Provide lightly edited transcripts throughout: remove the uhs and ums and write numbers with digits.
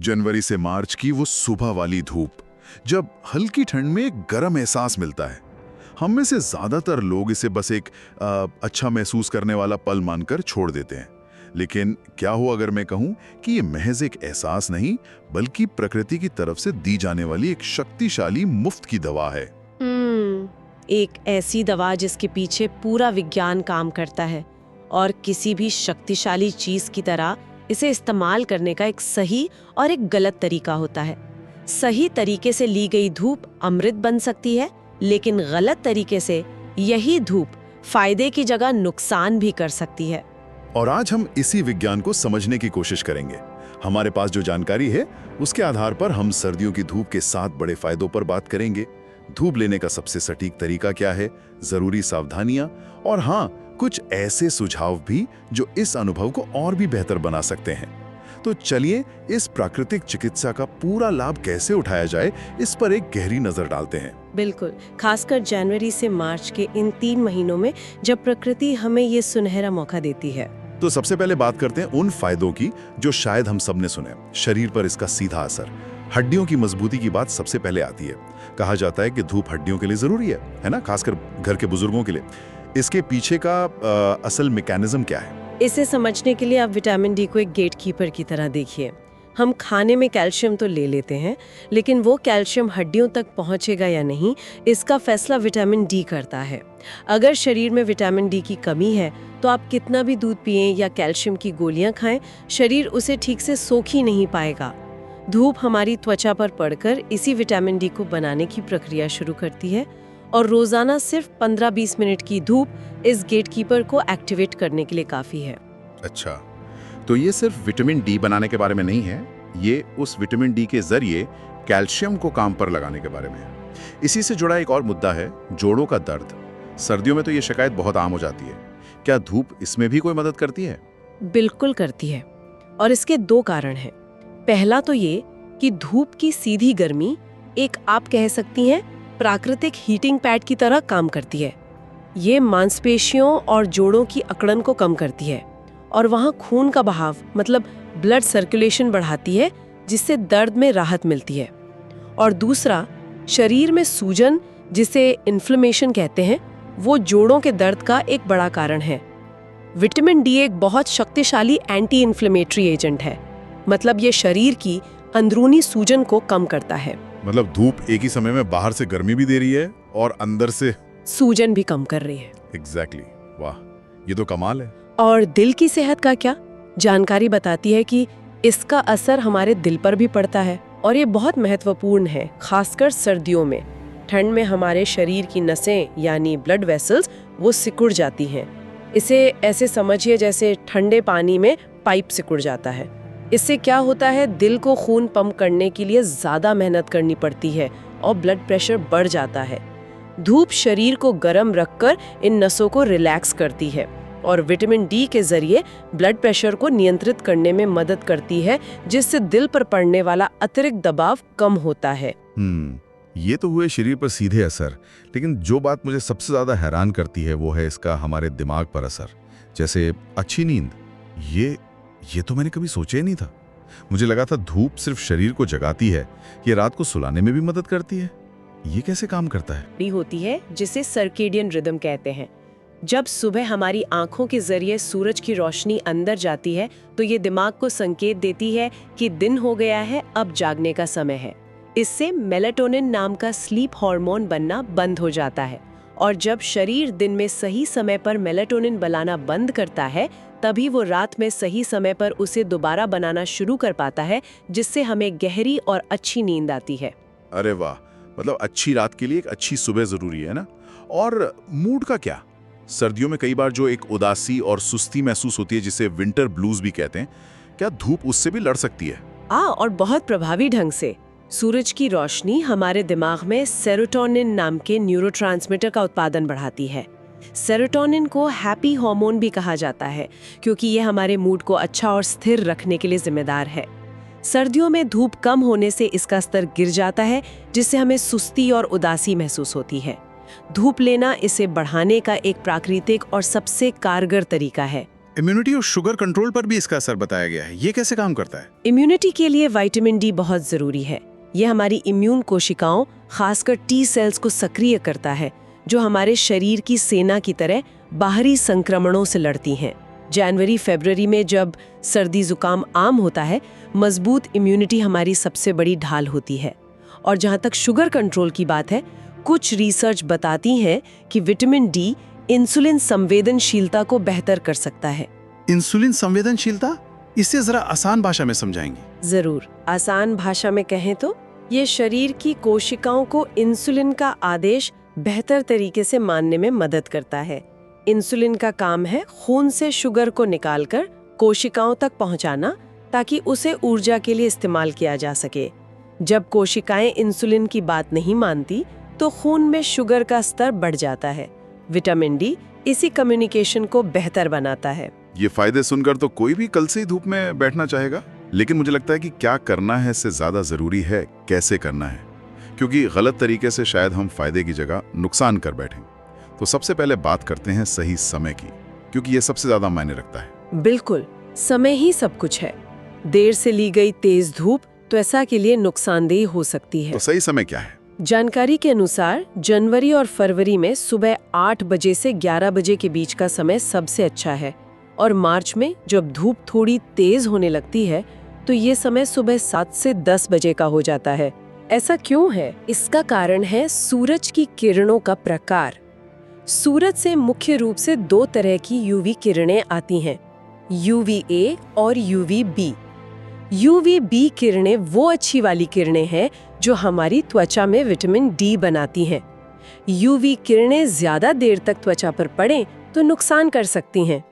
जनवरी से मार्च की वो सुबह वाली धूप, जब हल्की ठंड में एक गर्म एहसास मिलता है। हम में से ज्यादातर लोग इसे बस एक अच्छा महसूस करने वाला पल मानकर छोड़ देते हैं। लेकिन क्या हो अगर मैं कहूं कि ये महज एक एहसास नहीं, बल्कि प्रकृति की तरफ से दी जाने वाली एक शक्तिशाली मुफ्त की दवा है। एक ऐसी दवा जिसके पीछे पूरा विज्ञान काम करता है और किसी भी शक्तिशाली चीज की तरह इसे इस्तेमाल करने का एक सही और एक गलत तरीका होता है। सही तरीके से ली गई धूप अमृत बन सकती है, लेकिन गलत तरीके से यही धूप फायदे की जगह नुकसान भी कर सकती है। और आज हम इसी विज्ञान को समझने की कोशिश करेंगे। हमारे पास जो जानकारी है उसके आधार पर हम सर्दियों की धूप के 7 बड़े फायदों पर बात करेंगे। धूप लेने का सबसे सटीक तरीका क्या है, जरूरी सावधानियां, और हाँ, कुछ ऐसे सुझाव भी जो इस अनुभव को और भी बेहतर बना सकते हैं। तो चलिए इस प्राकृतिक चिकित्सा का पूरा लाभ कैसे उठाया जाए, इस पर एक गहरी नजर डालते हैं। बिल्कुल, खासकर जनवरी से मार्च के इन 3 महीनों में जब प्रकृति हमें ये सुनहरा मौका देती है। तो सबसे पहले बात करते हैं उन फायदों की जो शायद हम सबने सुने। शरीर पर इसका सीधा असर। हड्डियों की मजबूती की बात सबसे पहले आती है। कहा जाता है कि धूप हड्डियों के लिए जरूरी है ना, खासकर घर के बुजुर्गों के लिए। इसके पीछे का असल मैकेनिज्म क्या है? इसे समझने के लिए आप विटामिन डी को एक गेटकीपर की तरह देखिए। हम खाने में कैल्शियम तो ले लेते हैं, लेकिन वो कैल्शियम हड्डियों तक पहुंचेगा या नहीं, इसका फैसला विटामिन डी करता है। अगर शरीर में विटामिन डी की कमी है तो आप कितना भी दूध पिएं या कैल्शियम की गोलियां खाएं, शरीर उसे ठीक से सोख ही नहीं पाएगा। धूप हमारी त्वचा पर पड़कर इसी विटामिन डी को बनाने की प्रक्रिया शुरू करती है, और रोजाना सिर्फ 15-20 मिनट की धूप इस गेटकीपर को एक्टिवेट करने के लिए काफी है। अच्छा, तो ये सिर्फ विटामिन डी बनाने के बारे में नहीं है, ये उस विटामिन डी के जरिए कैल्शियम को काम पर लगाने के बारे में है। इसी से जुड़ा एक और मुद्दा है, जोड़ों का दर्द। सर्दियों में तो ये शिकायत बहुत आम हो जाती है। क्या धूप इसमें भी कोई मदद करती है? बिल्कुल करती है, और इसके 2 कारण हैं। पहला तो ये कि धूप की सीधी गर्मी एक, आप कह सकती हैं, प्राकृतिक हीटिंग पैड की तरह काम करती है। ये मांसपेशियों और जोड़ों की अकड़न को कम करती है और वहाँ खून का बहाव, मतलब ब्लड सर्कुलेशन बढ़ाती है, जिससे दर्द में राहत मिलती है। और दूसरा, शरीर में सूजन, जिसे इन्फ्लेमेशन कहते हैं, वो जोड़ों के दर्द का एक बड़ा कारण है। विटामिन डी एक बहुत शक्तिशाली एंटी इन्फ्लेमेटरी एजेंट है, मतलब ये शरीर की अंदरूनी सूजन को कम करता है। मतलब धूप एक ही समय में बाहर से गर्मी भी दे रही है और अंदर से सूजन भी कम कर रही है। एग्जैक्टली, वाह, ये तो कमाल है। और दिल की सेहत का क्या? जानकारी बताती है कि इसका असर हमारे दिल पर भी पड़ता है, और ये बहुत महत्वपूर्ण है, खासकर सर्दियों में। ठंड में हमारे शरीर की नसें यानी ब्लड वेसल्स वो सिकुड़ जाती हैं। इसे ऐसे समझिए जैसे ठंडे पानी में पाइप सिकुड़ जाता है। इससे क्या होता है, दिल को खून पंप करने के लिए ज्यादा मेहनत करनी पड़ती है और ब्लड प्रेशर बढ़ जाता है। धूप शरीर को गर्म रखकर इन नसों को रिलैक्स करती है और विटामिन डी के जरिए ब्लड प्रेशर को नियंत्रित करने में मदद करती है, जिससे दिल पर पड़ने वाला अतिरिक्त दबाव कम होता है। ये तो हुए शरीर पर सीधे असर, लेकिन जो बात मुझे सबसे ज्यादा हैरान करती है वो है इसका हमारे दिमाग पर असर। जैसे अच्छी नींद, ये तो मैंने कभी सोचा ही नहीं था। मुझे लगा था धूप सिर्फ शरीर को जगाती है, ये रात को सुलाने में भी मदद करती है। ये कैसे काम करता है? होती है जिसे सर्केडियन रिदम कहते हैं। जब सुबह हमारी आंखों के जरिए सूरज की रोशनी अंदर जाती है तो ये दिमाग को संकेत देती है कि दिन हो गया है, अब जागने का समय है। इससे मेलाटोनिन नाम का स्लीप हार्मोन बनना बंद हो जाता है, और जब शरीर दिन में सही समय पर मेलाटोनिन बनाना बंद करता है, तभी वो रात में सही समय पर उसे दोबारा बनाना शुरू कर पाता है, जिससे हमें गहरी और अच्छी नींद आती है। अरे वाह, मतलब अच्छी रात के लिए एक अच्छी सुबह जरूरी है ना। और मूड का क्या? सर्दियों में कई बार जो एक उदासी और सुस्ती महसूस होती है, जिसे विंटर ब्लूज भी कहते हैं, क्या धूप उससे भी लड़ सकती है? और बहुत प्रभावी ढंग से। सूरज की रोशनी हमारे दिमाग में सेरोटोनिन नाम के न्यूरोट्रांसमीटर का उत्पादन बढ़ाती है। सेरोटोनिन को हैप्पी हार्मोन भी कहा जाता है, क्योंकि ये हमारे मूड को अच्छा और स्थिर रखने के लिए जिम्मेदार है। सर्दियों में धूप कम होने से इसका स्तर गिर जाता है, जिससे हमें सुस्ती और उदासी महसूस होती है। धूप लेना इसे बढ़ाने का एक प्राकृतिक और सबसे कारगर तरीका है। इम्यूनिटी और शुगर कंट्रोल पर भी इसका असर बताया गया है। ये कैसे काम करता है? इम्यूनिटी के लिए विटामिन डी बहुत जरूरी है। ये हमारी इम्यून कोशिकाओं, खासकर टी सेल्स को सक्रिय करता है, जो हमारे शरीर की सेना की तरह बाहरी संक्रमणों से लड़ती हैं। जनवरी फरवरी में जब सर्दी जुकाम आम होता है, मजबूत इम्यूनिटी हमारी सबसे बड़ी ढाल होती है। और जहाँ तक शुगर कंट्रोल की बात है, कुछ रिसर्च बताती हैं कि विटामिन डी इंसुलिन संवेदनशीलता को बेहतर कर सकता है। इंसुलिन संवेदनशीलता, इसे जरा आसान भाषा में समझाएंगे? जरूर। आसान भाषा में कहें तो ये शरीर की कोशिकाओं को इंसुलिन का आदेश बेहतर तरीके से मानने में मदद करता है। इंसुलिन का काम है खून से शुगर को निकालकर कोशिकाओं तक पहुंचाना, ताकि उसे ऊर्जा के लिए इस्तेमाल किया जा सके। जब कोशिकाएं इंसुलिन की बात नहीं मानती, तो खून में शुगर का स्तर बढ़ जाता है। विटामिन डी इसी कम्युनिकेशन को बेहतर बनाता है। ये फायदे सुनकर तो कोई भी कल से ही धूप में बैठना चाहेगा, लेकिन मुझे लगता है कि क्या करना है इससे ज्यादा जरूरी है कैसे करना है, क्योंकि गलत तरीके से शायद हम फायदे की जगह नुकसान कर बैठें। तो सबसे पहले बात करते हैं सही समय की, क्योंकि ये सबसे ज्यादा मायने रखता है। बिल्कुल, समय ही सब कुछ है। देर से ली गई तेज धूप त्वचा के लिए नुकसानदेह हो सकती है। तो सही समय क्या है? जानकारी के अनुसार जनवरी और फरवरी में सुबह 8 बजे से 11 बजे के बीच का समय सबसे अच्छा है, और मार्च में जब धूप थोड़ी तेज होने लगती है, तो ये समय सुबह 7 से 10 बजे का हो जाता है। ऐसा क्यों है? इसका कारण है सूरज की किरणों का प्रकार। सूरज से मुख्य रूप से 2 तरह की यूवी किरणें आती हैं, UVA और UVB। UVB किरणें वो अच्छी वाली किरणें हैं जो हमारी त्वचा में विटामिन डी बनाती हैं। UV किरणें ज्यादा देर तक त्वचा पर पड़ें तो नुकसान कर सकती हैं।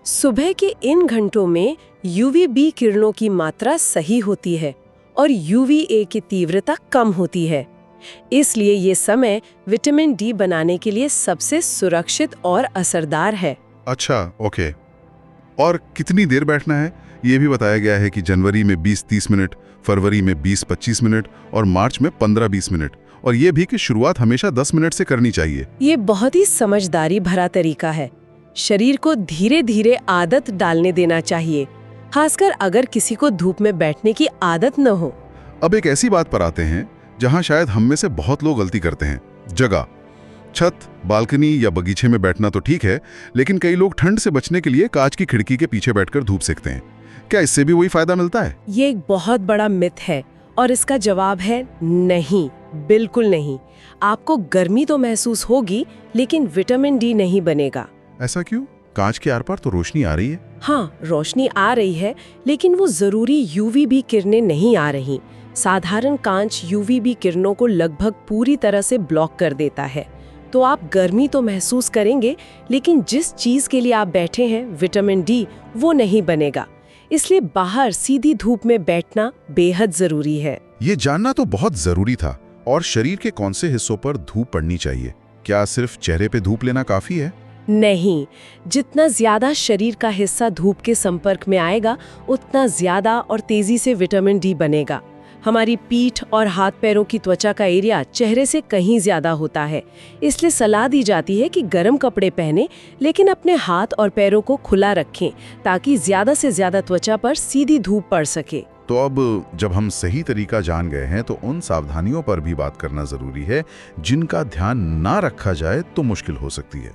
सुबह के इन घंटों में UVB किरणों की मात्रा सही होती है और UVA की तीव्रता कम होती है। इसलिए ये समय विटामिन डी बनाने के लिए सबसे सुरक्षित और असरदार है। अच्छा, ओके। और कितनी देर बैठना है ये भी बताया गया है कि जनवरी में 20-30 मिनट, फरवरी में 20-25 मिनट और मार्च में 15-20 मिनट, और ये भी कि शुरुआत हमेशा 10 मिनट से करनी चाहिए। ये बहुत ही समझदारी भरा तरीका है। शरीर को धीरे धीरे आदत डालने देना चाहिए, खासकर अगर किसी को धूप में बैठने की आदत न हो। अब एक ऐसी बात पर आते हैं जहां शायद हम में से बहुत लोग गलती करते हैं। जगह, छत, बालकनी या बगीचे में बैठना तो ठीक है, लेकिन कई लोग ठंड से बचने के लिए कांच की खिड़की के पीछे बैठकर धूप सेकते हैं। क्या इससे भी वही फायदा मिलता है? ये एक बहुत बड़ा मिथ है और इसका जवाब है नहीं, बिल्कुल नहीं। आपको गर्मी तो महसूस होगी, लेकिन विटामिन डी नहीं बनेगा। ऐसा क्यों? कांच के आर पार तो रोशनी आ रही है। हाँ, रोशनी आ रही है, लेकिन वो जरूरी UVB किरणें नहीं आ रही। साधारण कांच UVB किरणों को लगभग पूरी तरह से ब्लॉक कर देता है। तो आप गर्मी तो महसूस करेंगे, लेकिन जिस चीज के लिए आप बैठे हैं, विटामिन डी, वो नहीं बनेगा। इसलिए बाहर सीधी धूप में बैठना बेहद जरूरी है। ये जानना तो बहुत जरूरी था। और शरीर के कौन से हिस्सों पर धूप पड़नी चाहिए? क्या सिर्फ चेहरे पे धूप लेना काफी है? नहीं, जितना ज्यादा शरीर का हिस्सा धूप के संपर्क में आएगा, उतना ज्यादा और तेजी से विटामिन डी बनेगा। हमारी पीठ और हाथ पैरों की त्वचा का एरिया चेहरे से कहीं ज्यादा होता है, इसलिए सलाह दी जाती है कि गर्म कपड़े पहने, लेकिन अपने हाथ और पैरों को खुला रखें ताकि ज्यादा से ज्यादा त्वचा पर सीधी धूप पड़ सके। तो अब जब हम सही तरीका जान गए हैं, तो उन सावधानियों पर भी बात करना जरूरी है जिनका ध्यान ना रखा जाए तो मुश्किल हो सकती है।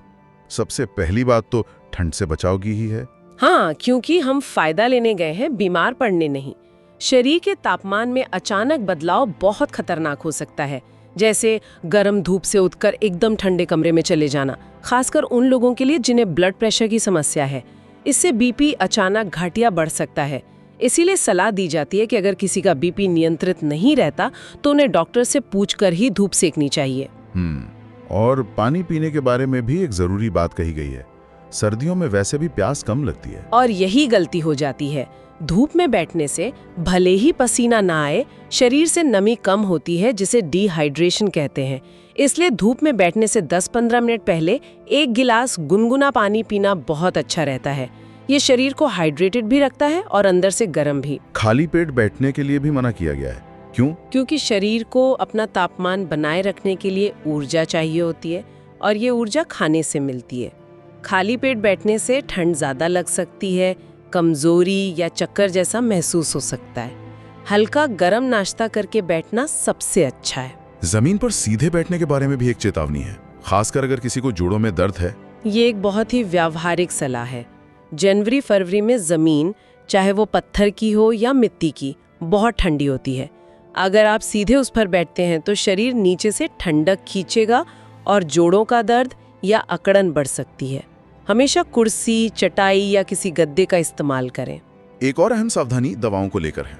सबसे पहली बात तो ठंड से बचाव की ही है। हाँ, क्योंकि हम फायदा लेने गए हैं, बीमार पड़ने नहीं। शरीर के तापमान में अचानक बदलाव बहुत खतरनाक हो सकता है, जैसे गर्म धूप से उठकर एकदम ठंडे कमरे में चले जाना, खासकर उन लोगों के लिए जिन्हें ब्लड प्रेशर की समस्या है। इससे बीपी अचानक घटिया बढ़ सकता है। इसीलिए सलाह दी जाती है कि अगर किसी का बीपी नियंत्रित नहीं रहता, तो उन्हें डॉक्टर से पूछकर ही धूप सेकनी चाहिए। और पानी पीने के बारे में भी एक जरूरी बात कही गई है। सर्दियों में वैसे भी प्यास कम लगती है, और यही गलती हो जाती है। धूप में बैठने से भले ही पसीना ना आए, शरीर से नमी कम होती है, जिसे डिहाइड्रेशन कहते हैं। इसलिए धूप में बैठने से 10-15 मिनट पहले 1 गिलास गुनगुना पानी पीना बहुत अच्छा रहता है। ये शरीर को हाइड्रेटेड भी रखता है और अंदर से गर्म भी। खाली पेट बैठने के लिए भी मना किया गया है। क्यों? क्योंकि शरीर को अपना तापमान बनाए रखने के लिए ऊर्जा चाहिए होती है, और ये ऊर्जा खाने से मिलती है। खाली पेट बैठने से ठंड ज़्यादा लग सकती है, कमज़ोरी या चक्कर जैसा महसूस हो सकता है। हल्का गर्म नाश्ता करके बैठना सबसे अच्छा है। जमीन पर सीधे बैठने के बारे में भी एक चेतावनी है, खासकर अगर किसी को जोड़ों में दर्द है। ये एक बहुत ही व्यावहारिक सलाह है। जनवरी-फरवरी में ज़मीन, चाहे वो पत्थर की हो या मिट्टी की, बहुत ठंडी होती है। अगर आप सीधे उस पर बैठते हैं तो शरीर नीचे से ठंडक खींचेगा और जोड़ों का दर्द या अकड़न बढ़ सकती है। हमेशा कुर्सी, चटाई या किसी गद्दे का इस्तेमाल करें। एक और अहम सावधानी दवाओं को लेकर है।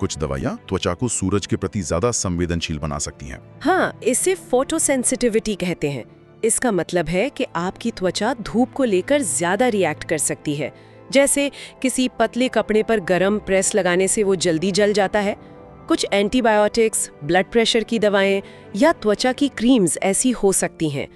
कुछ दवाइयां त्वचा को सूरज के प्रति ज्यादा संवेदनशील बना सकती हैं। हाँ, इसे फोटोसेंसिटिविटी कहते हैं। इसका मतलब है कि आपकी त्वचा धूप को लेकर ज्यादा रिएक्ट कर सकती है। जैसे किसी पतले कपड़े पर गर्म प्रेस लगाने से वो जल्दी जल जाता है। कुछ एंटीबायोटिक्स, ब्लड प्रेशर की दवाएं या त्वचा की क्रीम्स ऐसी हो सकती हैं।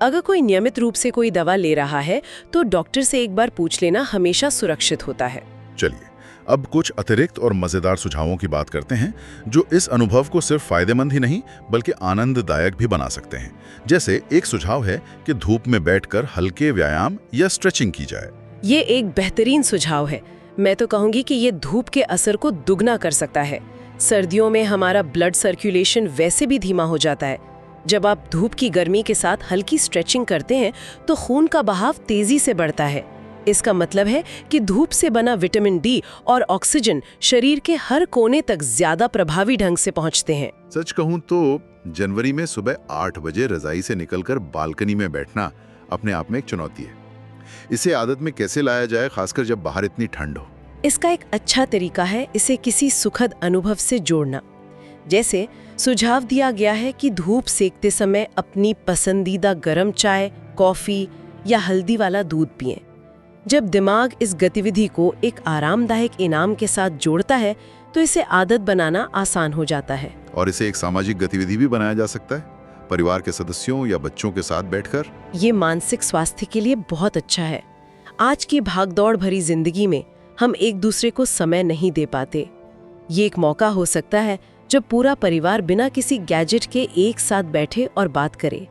अगर कोई नियमित रूप से कोई दवा ले रहा है तो डॉक्टर से एक बार पूछ लेना हमेशा सुरक्षित होता है। चलिए अब कुछ अतिरिक्त और मजेदार सुझावों की बात करते हैं जो इस अनुभव को सिर्फ फायदेमंद ही नहीं बल्कि आनंददायक भी बना सकते हैं। जैसे एक सुझाव है कि धूप में बैठकर हल्के व्यायाम या स्ट्रेचिंग की जाए। ये एक बेहतरीन सुझाव है। मैं तो कहूंगी कि ये धूप के असर को दुगना कर सकता है। सर्दियों में हमारा ब्लड सर्कुलेशन वैसे भी धीमा हो जाता है। जब आप धूप की गर्मी के साथ हल्की स्ट्रेचिंग करते हैं तो खून का बहाव तेजी से बढ़ता है। इसका मतलब है कि धूप से बना विटामिन डी और ऑक्सीजन शरीर के हर कोने तक ज्यादा प्रभावी ढंग से पहुंचते हैं। सच कहूं तो जनवरी में सुबह 8 बजे रजाई से निकलकर बालकनी में बैठना अपने आप में एक चुनौती है। इसे आदत में कैसे लाया जाए, खासकर जब बाहर इतनी ठंड हो? इसका एक अच्छा तरीका है इसे किसी सुखद अनुभव से जोड़ना। जैसे सुझाव दिया गया है कि धूप सेकते समय अपनी पसंदीदा गर्म चाय, कॉफी या हल्दी वाला दूध पिएं। जब दिमाग इस गतिविधि को एक आरामदायक इनाम के साथ जोड़ता है तो इसे आदत बनाना आसान हो जाता है। और इसे एक सामाजिक गतिविधि भी बनाया जा सकता है, परिवार के सदस्यों या बच्चों के साथ बैठकर। ये मानसिक स्वास्थ्य के लिए बहुत अच्छा है। आज की भागदौड़ भरी जिंदगी में हम एक दूसरे को समय नहीं दे पाते। ये एक मौका हो सकता है जब पूरा परिवार बिना किसी गैजेट के एक साथ बैठे और बात करे।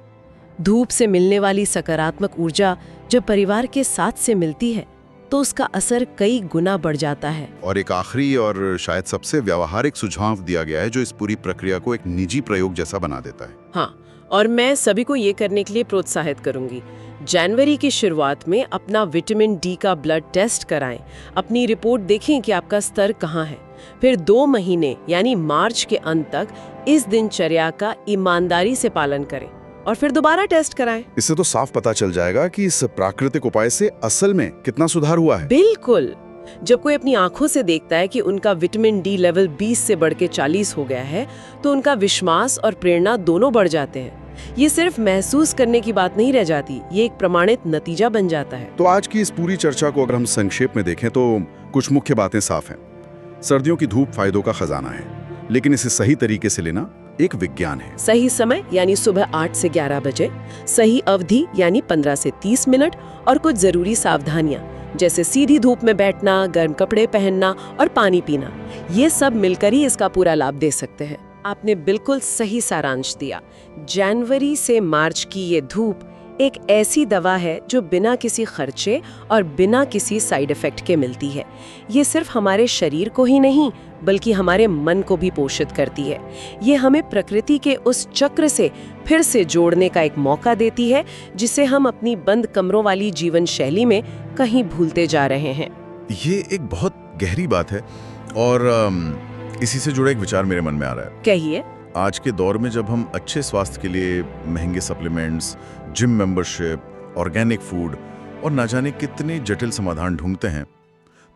धूप से मिलने वाली सकारात्मक ऊर्जा जब परिवार के साथ से मिलती है तो उसका असर कई गुना बढ़ जाता है। और एक आखिरी और शायद सबसे व्यावहारिक सुझाव दिया गया है जो इस पूरी प्रक्रिया को एक निजी प्रयोग जैसा बना देता है। हाँ, और मैं सभी को ये करने के लिए प्रोत्साहित करूंगी। जनवरी की शुरुआत में अपना विटामिन डी का ब्लड टेस्ट कराएं। अपनी रिपोर्ट देखें कि आपका स्तर कहाँ है। फिर 2 महीने यानी मार्च के अंत तक इस दिनचर्या का ईमानदारी से पालन करें और फिर दोबारा टेस्ट कराएं। इससे तो साफ पता चल जाएगा कि इस प्राकृतिक उपाय से असल में कितना सुधार हुआ है। बिल्कुल। जब कोई अपनी आंखों से देखता है कि उनका विटामिन डी लेवल 20 से बढ़ के 40 हो गया है तो उनका विश्वास और प्रेरणा दोनों बढ़ जाते हैं। ये सिर्फ महसूस करने की बात नहीं रह जाती, ये एक प्रमाणित नतीजा बन जाता है। तो आज की इस पूरी चर्चा को अगर हम संक्षेप में देखें तो कुछ मुख्य बातें साफ हैं। सर्दियों की धूप फायदों का खजाना है, लेकिन इसे सही तरीके से लेना एक विज्ञान है। सही समय यानी सुबह 8 से 11 बजे, सही अवधि यानी 15 से 30 मिनट और कुछ जरूरी सावधानियां जैसे सीधी धूप में बैठना, गर्म कपड़े पहनना और पानी पीना, ये सब मिलकर ही इसका पूरा लाभ दे सकते हैं। आपने बिल्कुल सही सारांश दिया। जनवरी से मार्च की ये धूप एक ऐसी दवा है जो बिना किसी खर्चे और बिना किसी साइड इफेक्ट के मिलती है। ये सिर्फ हमारे शरीर को ही नहीं बल्कि हमारे मन को भी पोषित करती है। ये हमें प्रकृति के उस चक्र से फिर से जोड़ने का एक मौका देती है जिसे हम अपनी बंद कमरों वाली जीवन शैली में कहीं भूलते जा रहे हैं। ये एक बहुत गहरी बात है और इसी से जुड़ा एक विचार मेरे मन में आ रहा है। कहिए। आज के दौर में जब हम अच्छे स्वास्थ्य के लिए महंगे supplements, gym membership, organic food और ना जाने कितने जटिल समाधान ढूंढते हैं,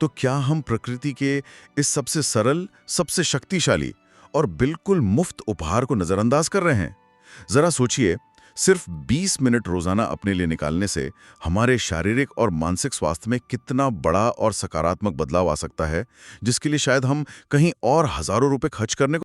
तो क्या हम प्रकृति के इस सबसे सरल, सबसे शक्तिशाली और बिल्कुल मुफ्त उपहार को नजरअंदाज कर रहे हैं? जरा सोचिए, सिर्फ 20 मिनट रोजाना अपने लिए निकालने से हमारे शारीरिक और मानसिक स्वास्थ्य में कितना बड़ा और सकारात्मक बदलाव आ सकता है, जिसके लिए शायद हम कहीं और हजारों रुपए खर्च करने को